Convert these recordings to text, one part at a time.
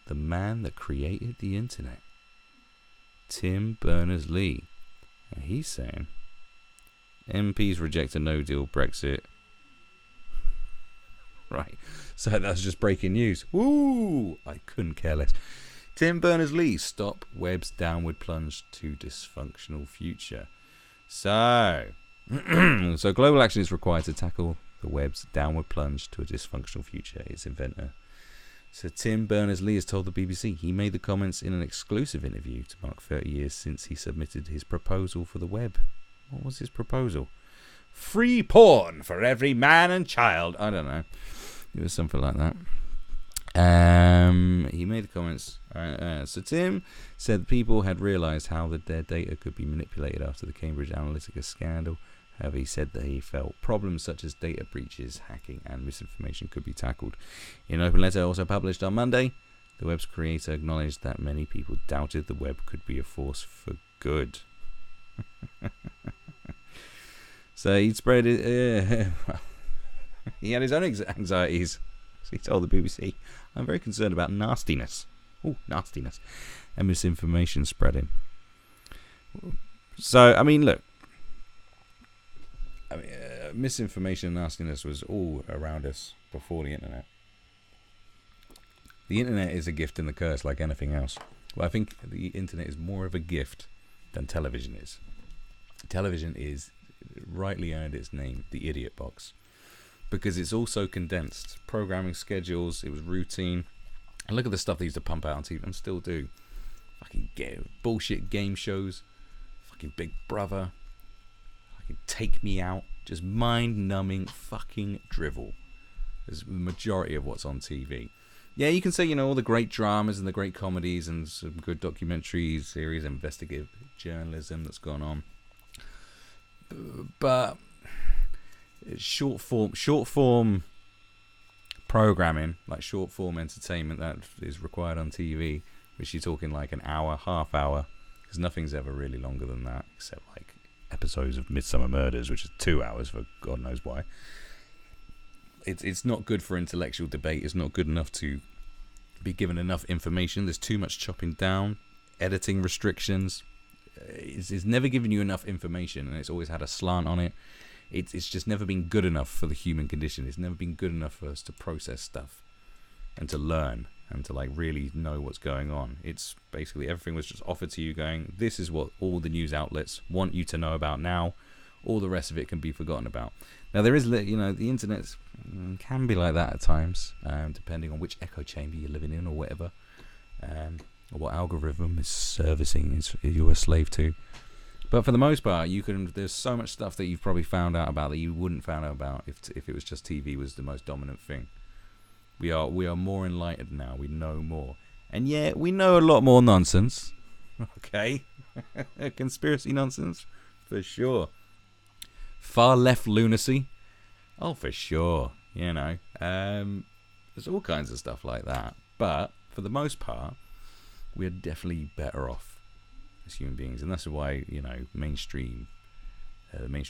the man that created the internet, Tim Berners-Lee. And he's saying MPs reject a no-deal Brexit. Right, so that's just breaking news. Woo! I couldn't care less. Tim Berners-Lee, stop web's downward plunge to dysfunctional future. So global action is required to tackle the web's downward plunge to a dysfunctional future, its inventor. So Tim Berners-Lee has told the BBC he made the comments in an exclusive interview to mark 30 years since he submitted his proposal for the web. What was his proposal? Free porn for every man and child. I don't know. It was something like that. He made the comments. So Tim said people had realised how their data could be manipulated after the Cambridge Analytica scandal. However, he said that he felt problems such as data breaches, hacking and misinformation could be tackled. In an open letter also published on Monday, the web's creator acknowledged that many people doubted the web could be a force for good. So he'd spread it. He had his own anxieties. So he told the BBC, I'm very concerned about nastiness. Oh, nastiness. And misinformation spreading. So, I mean, look. Misinformation and nastiness was all around us before the internet. The internet is a gift and a curse like anything else. But I think the internet is more of a gift than television is. Television is rightly earned its name, the idiot box, because it's also condensed. Programming schedules, it was routine. And look at the stuff they used to pump out on TV and still do. Fucking bullshit game shows, fucking Big Brother, fucking Take Me Out, just mind-numbing fucking drivel. Is the majority of what's on TV. Yeah, you can say, you know, all the great dramas and the great comedies and some good documentaries, series, investigative journalism that's gone on. But short form programming, like short form entertainment that is required on TV, which you're talking like an hour, half hour, because nothing's ever really longer than that, except like episodes of Midsummer Murders, which is 2 hours for God knows why. It's not good for intellectual debate. It's not good enough to be given enough information. There's too much chopping down, editing restrictions. It's never given you enough information, and it's always had a slant on it. It's just never been good enough for the human condition. It's never been good enough for us to process stuff and to learn and to like really know what's going on. It's basically everything was just offered to you going, this is what all the news outlets want you to know about now. All the rest of it can be forgotten about. Now there is, you know, the internet can be like that at times, depending on which echo chamber you're living in or whatever, or what algorithm is servicing you're a slave to. But for the most part, there's so much stuff that you've probably found out about that you wouldn't found out about if it was just TV was the most dominant thing. We are more enlightened now. We know more, and yeah, we know a lot more nonsense. Okay, conspiracy nonsense for sure. Far left lunacy, oh for sure. You know, there's all kinds of stuff like that. But for the most part, we're definitely better off as human beings, and that's why, you know, mainstream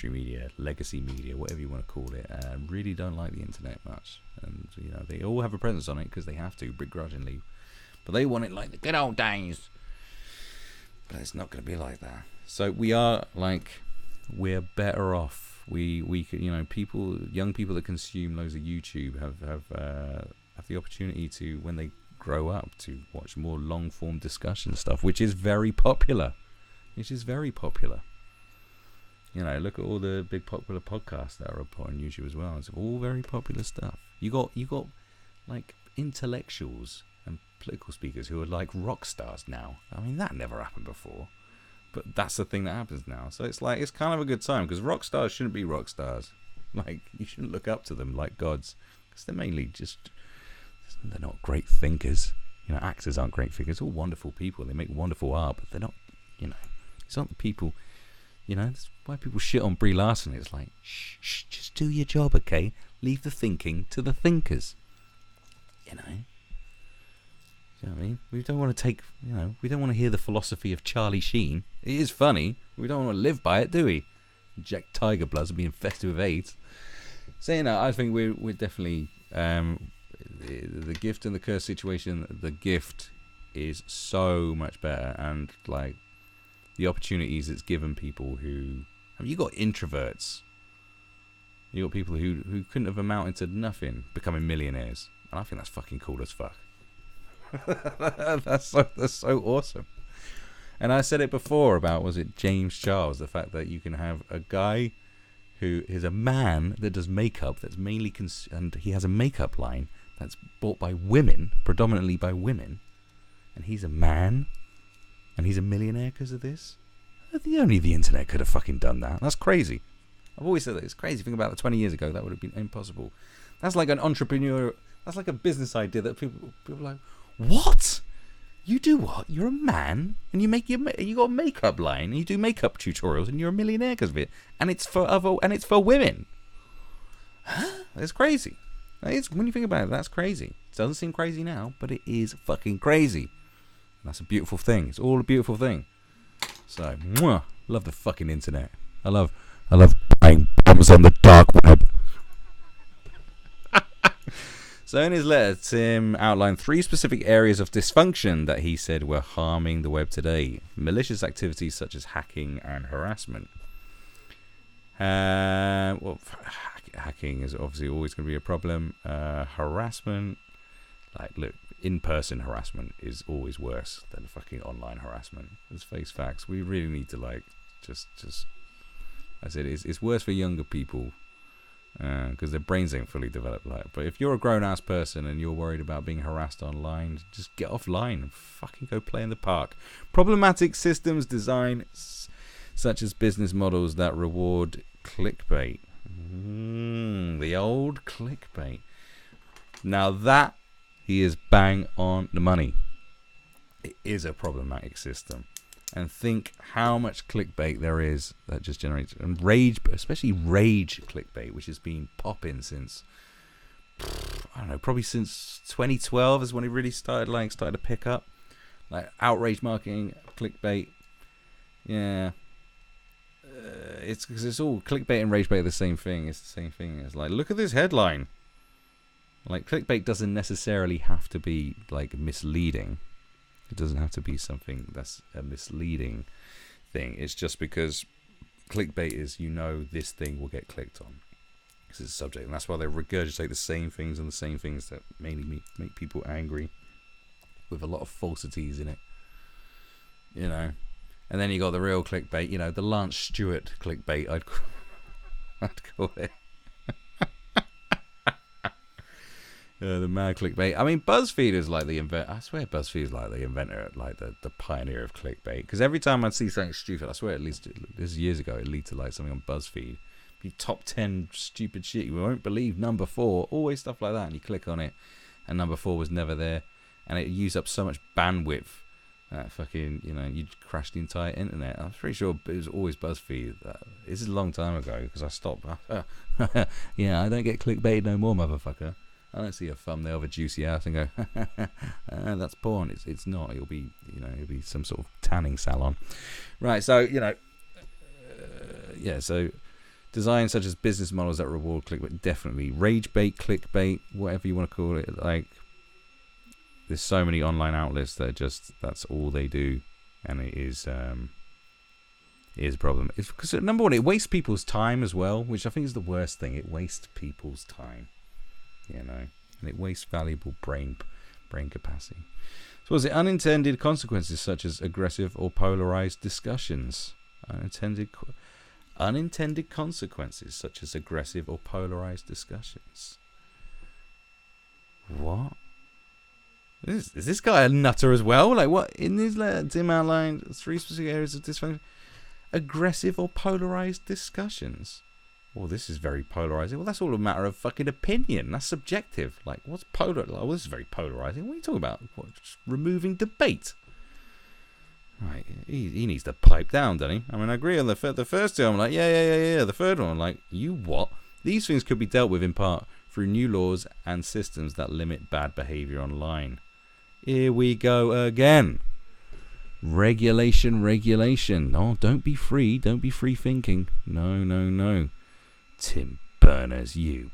media, legacy media, whatever you want to call it, really don't like the internet much. And you know, they all have a presence on it because they have to, begrudgingly, but they want it like the good old days. But it's not going to be like that. So we're better off. We could, you know, young people that consume loads of YouTube have the opportunity to, when they grow up, to watch more long form discussion stuff, which is very popular. You know, look at all the big popular podcasts that are up on YouTube as well. It's all very popular stuff. You got like intellectuals and political speakers who are like rock stars now. I mean, that never happened before, but that's the thing that happens now. So it's kind of a good time, because rock stars shouldn't be rock stars. Like, you shouldn't look up to them like gods, because they're mainly they're not great thinkers. You know, actors aren't great thinkers. They're all wonderful people. They make wonderful art, but they're not, you know, it's not the people, you know, that's why people shit on Brie Larson. It's like, shh, just do your job, okay? Leave the thinking to the thinkers. You know? You know what I mean? We don't want to hear the philosophy of Charlie Sheen. It is funny. We don't want to live by it, do we? Inject tiger bloods and be infested with AIDS. So, you know, I think we're definitely, the gift and the curse situation. The gift is so much better, and like the opportunities it's given people who, I mean, you got introverts, you got people who couldn't have amounted to nothing becoming millionaires, and I think that's fucking cool as fuck. that's so awesome. And I said it before about, was it James Charles, the fact that you can have a guy who is a man that does makeup, that's mainly and he has a makeup line that's bought by women, predominantly by women, and he's a man, and he's a millionaire because of this. Only the internet could have fucking done that. That's crazy. I've always said that it's crazy. Think about it, 20 years ago, that would have been impossible. That's like an entrepreneur. That's like a business idea that people are like, what? You do what? You're a man, and you got a makeup line, and you do makeup tutorials, and you're a millionaire because of it, and it's for women. Huh? It's crazy. When you think about it, that's crazy. It doesn't seem crazy now, but it is fucking crazy. And that's a beautiful thing. It's all a beautiful thing. So, love the fucking internet. I love buying bombs on the dark web. So in his letter, Tim outlined 3 specific areas of dysfunction that he said were harming the web today. Malicious activities such as hacking and harassment. Hacking is obviously always going to be a problem. Harassment, like, look, in-person harassment is always worse than fucking online harassment. Let's face facts. We really need to, like, just I said it's worse for younger people. Because their brains ain't fully developed. But if you're a grown-ass person and you're worried about being harassed online, just get offline and fucking go play in the park. Problematic systems design, such as business models that reward clickbait. The old clickbait. Now that, he is bang on the money. It is a problematic system. And think how much clickbait there is that just generates, and rage, especially rage clickbait, which has been popping since, I don't know, probably since 2012 is when it really started to pick up. Like outrage marketing, clickbait. Yeah. It's because it's all clickbait and rage bait are the same thing. It's the same thing. It's like, look at this headline. Like, clickbait doesn't necessarily have to be like misleading. It doesn't have to be something that's a misleading thing. It's just because clickbait is, this thing will get clicked on. This is a subject. And that's why they regurgitate the same things and the same things that mainly make people angry, with a lot of falsities in it. And then you got the real clickbait, the Lance Stewart clickbait, I'd call it. The mad clickbait. I mean, BuzzFeed is like the inventor. I swear BuzzFeed is like the inventor, like the pioneer of clickbait. Because every time I'd see something stupid, I swear, at least this is years ago, it lead to like something on BuzzFeed. Be top 10 stupid shit you won't believe. Number 4, always stuff like that. And you click on it, and number 4 was never there. And it used up so much bandwidth that fucking, you'd crash the entire internet. I'm pretty sure it was always BuzzFeed. This is a long time ago because I stopped. Yeah, I don't get clickbait no more, motherfucker. I don't see a thumbnail of a juicy ass and go, that's porn. It's not. It'll be some sort of tanning salon, right? So So design such as business models that reward clickbait, definitely rage bait, clickbait, whatever you want to call it. Like, there's so many online outlets that that's all they do, and it is a problem. It's because, number one, it wastes people's time as well, which I think is the worst thing. It wastes people's time. And it wastes valuable brain capacity. So was it unintended consequences such as aggressive or polarized discussions? Unintended consequences such as aggressive or polarized discussions. What? Is this guy a nutter as well? Like, what? In this letter, Tim outlined 3 specific areas of dysfunction. Aggressive or polarized discussions. Well, this is very polarizing. Well, that's all a matter of fucking opinion. That's subjective. Like, what's polar? Like, well, this is very polarizing. What are you talking about? What, just removing debate? Right, he needs to pipe down, doesn't he? I mean, I agree on the first two. I'm like, yeah. The third one, I'm like, you what? These things could be dealt with in part through new laws and systems that limit bad behavior online. Here we go again. Regulation. No, don't be free. Don't be free thinking. No. Tim Berners, you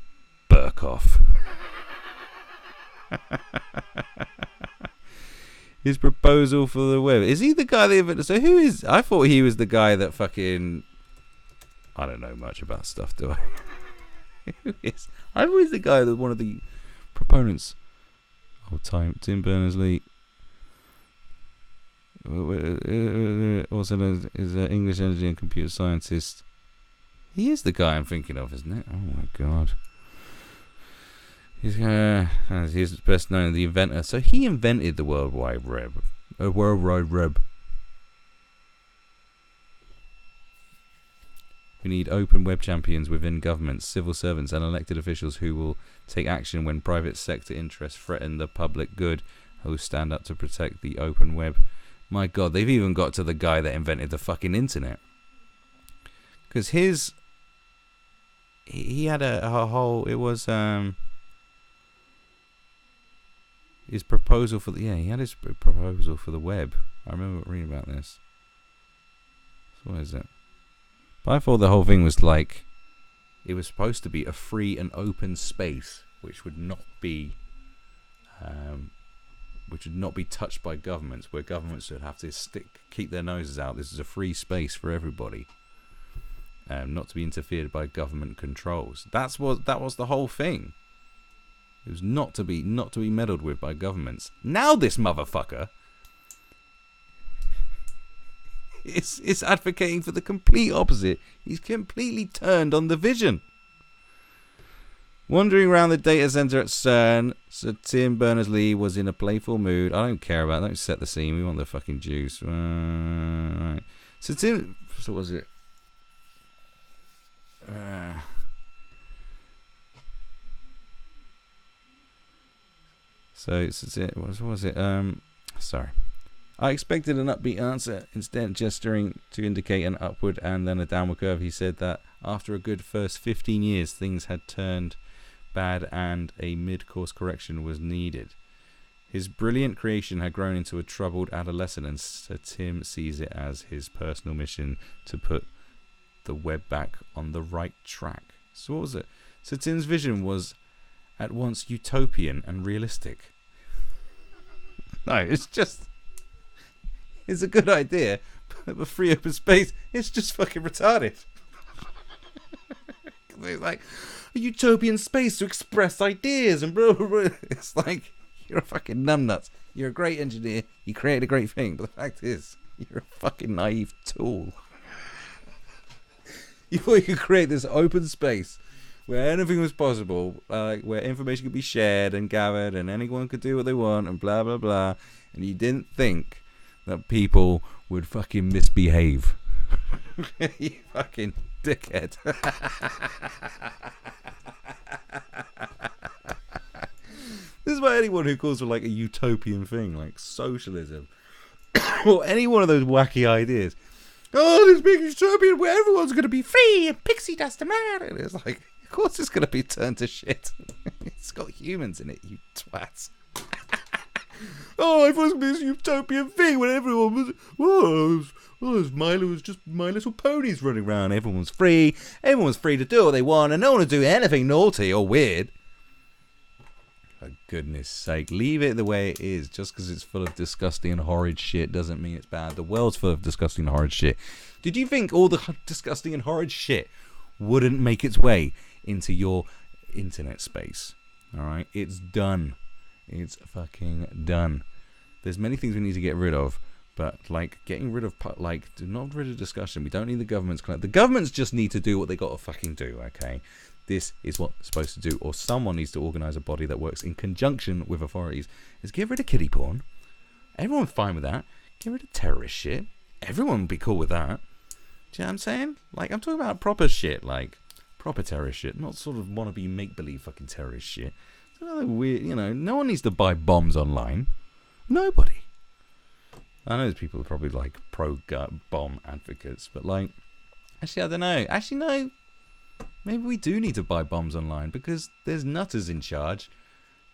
Burkoff. His proposal for the web. Is he the guy that invented? So who is? I thought he was the guy that fucking. I don't know much about stuff, do I? Who is? I thought he's the guy that one of the proponents. Oh, Tim Berners-Lee. Also known as an English energy and computer scientist. He is the guy I'm thinking of, isn't it? Oh my god. He's best known as the inventor. So he invented the World Wide Web. World Wide Web. We need open web champions within governments, civil servants, and elected officials who will take action when private sector interests threaten the public good, who stand up to protect the open web. My god, they've even got to the guy that invented the fucking internet. Because he had a whole, it was, his proposal for he had his proposal for the web. I remember reading about this. So what is it? But I thought the whole thing was like, it was supposed to be a free and open space, which would not be touched by governments, where governments would have to keep their noses out. This is a free space for everybody, not to be interfered by government controls. That was the whole thing. It was not to be meddled with by governments. Now this motherfucker is advocating for the complete opposite. He's completely turned on the vision. Wandering around the data center at CERN, Sir Tim Berners-Lee was in a playful mood. I don't care about that. Don't set the scene. We want the fucking juice. Right. So what was it? What was it? Sorry. I expected an upbeat answer, instead gesturing to indicate an upward and then a downward curve. He said that after a good first 15 years, things had turned bad and a mid-course correction was needed. His brilliant creation had grown into a troubled adolescent, and Sir Tim sees it as his personal mission to put the web back on the right track. So what was it? Sir Tim's vision was at once utopian and realistic. No, it's a good idea, but the free open space, it's just fucking retarded. It's like a utopian space to express ideas and blah, blah, blah. It's like, you're a fucking numbnuts. You're a great engineer. You created a great thing, but the fact is, you're a fucking naive tool. You thought you could create this open space where anything was possible, where information could be shared and gathered and anyone could do what they want and blah, blah, blah. And you didn't think that people would fucking misbehave. You fucking dickhead. This is why anyone who calls for like a utopian thing, like socialism, or any one of those wacky ideas, oh, this big utopian where everyone's going to be free and pixie dust and man. And it's like, of course it's going to be turned to shit. It's got humans in it, you twats. Oh, I thought it was going to be this utopian thing when everyone was, it was just My Little Ponies running around. Everyone was free to do what they want, and no one would do anything naughty or weird. For goodness sake, leave it the way it is. Just because it's full of disgusting and horrid shit doesn't mean it's bad. The world's full of disgusting and horrid shit. Did you think all the disgusting and horrid shit wouldn't make its way into your internet space? Alright, it's done. It's fucking done. There's many things we need to get rid of, but like getting rid of, not rid of discussion. We don't need the government's. The governments just need to do what they got to fucking do. Okay, this is what they're supposed to do, or someone needs to organise a body that works in conjunction with authorities. Is get rid of kiddie porn. Everyone's fine with that. Get rid of terrorist shit. Everyone would be cool with that. Do you know what I'm saying? Like, I'm talking about proper shit, like proper terrorist shit, not sort of wannabe make-believe fucking terrorist shit. Weird, no one needs to buy bombs online. Nobody. I know there's people who are probably like pro-bomb advocates, but like, actually, I don't know. Actually, no. Maybe we do need to buy bombs online because there's nutters in charge,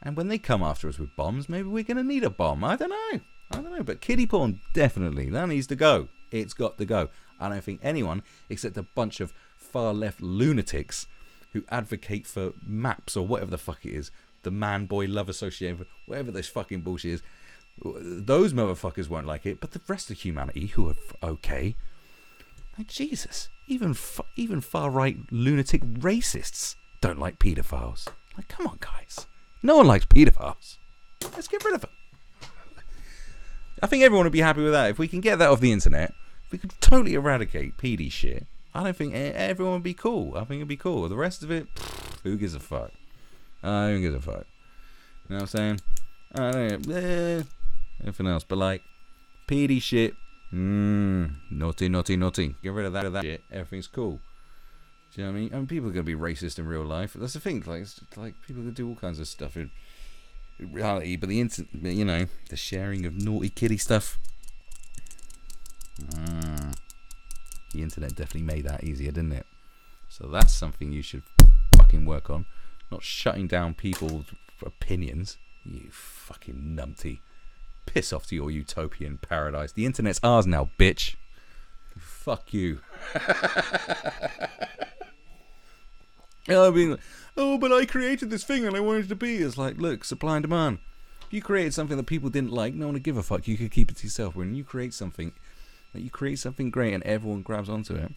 and when they come after us with bombs, maybe we're going to need a bomb. I don't know. But kiddie porn, definitely. That needs to go. It's got to go. I don't think anyone except a bunch of far-left lunatics who advocate for maps or whatever the fuck it is the man boy love association, whatever this fucking bullshit is. Those motherfuckers won't like it, but the rest of humanity who are okay, like Jesus, even far right lunatic racists don't like pedophiles. Like, come on, guys, no one likes pedophiles. Let's get rid of them. I think everyone would be happy with that if we can get that off the internet. If we could totally eradicate PD shit, I don't think everyone would be cool. I think it'd be cool. The rest of it, who gives a fuck? Who gives a fuck? You know what I'm saying? I don't know. Everything else, but like PD shit, naughty. Get rid of that shit. Everything's cool. Do you know what I mean? I mean, people are gonna be racist in real life. That's the thing. Like, it's like people can do all kinds of stuff in reality, but the the sharing of naughty kiddie stuff. The internet definitely made that easier, didn't it? So that's something you should fucking work on. Not shutting down people's opinions. You fucking numpty. Piss off to your utopian paradise. The internet's ours now, bitch. Fuck you. I mean, oh, but I created this thing and I wanted it to be. It's like, look, supply and demand. If you created something that people didn't like, no one would give a fuck. You could keep it to yourself. When you create something great and everyone grabs onto it,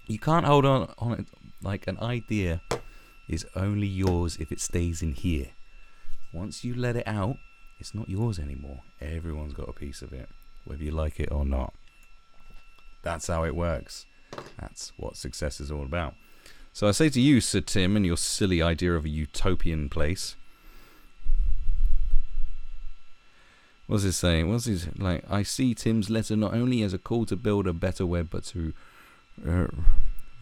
you can't hold on it. Like, an idea is only yours if it stays in here. Once you let it out, it's not yours anymore. Everyone's got a piece of it, whether you like it or not. That's how it works. That's what success is all about. So I say to you, Sir Tim, and your silly idea of a utopian place. What's it saying? What's his like? I see Tim's letter not only as a call to build a better web, but to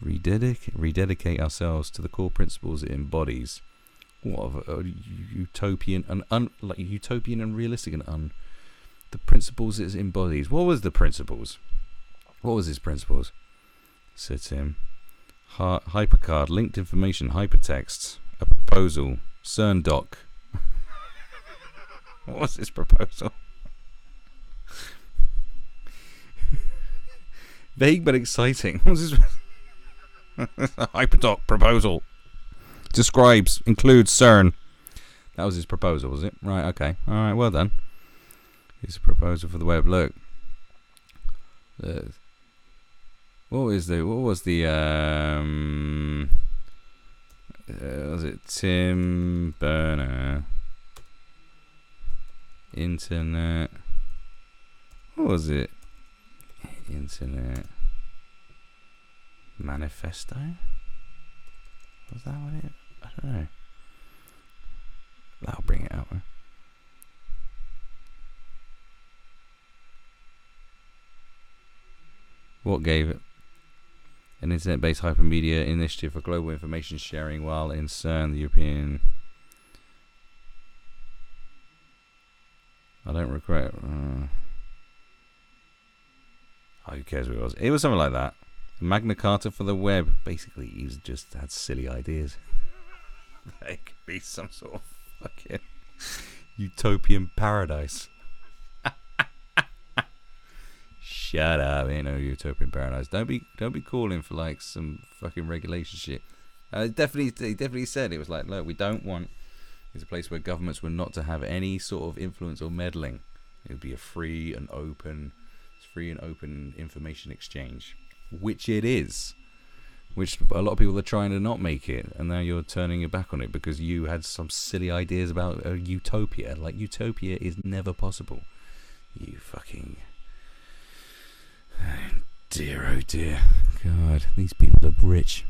rededicate ourselves to the core principles it embodies. What of a utopian and utopian and realistic and the principles it embodies. What was the principles? What was his principles? Said Tim. Hypercard, linked information, hypertext, a proposal, CERN doc. What was his proposal? Vague but exciting. What was his hyperdoc proposal? Describes, includes CERN. That was his proposal, was it? Right, okay. Alright, well done. His proposal for the web. Look. What was the was it Tim Berners Internet? What was it? Internet Manifesto? Was that what it? I don't know. That'll bring it out. Huh? What gave it? An internet-based hypermedia initiative for global information sharing while in CERN, the European... I don't regret... who cares what it was? It was something like that. Magna Carta for the web. Basically, he's just had silly ideas. They could be some sort of fucking utopian paradise. Shut up, ain't no utopian paradise. Don't be calling for like some fucking regulation shit. He definitely said it was like, look, we don't want. It's a place where governments were not to have any sort of influence or meddling. It would be a free and open information exchange, which it is. Which a lot of people are trying to not make it, and now you're turning your back on it because you had some silly ideas about a utopia. Like, utopia is never possible. You fucking... Dear, oh dear. God, these people are rich.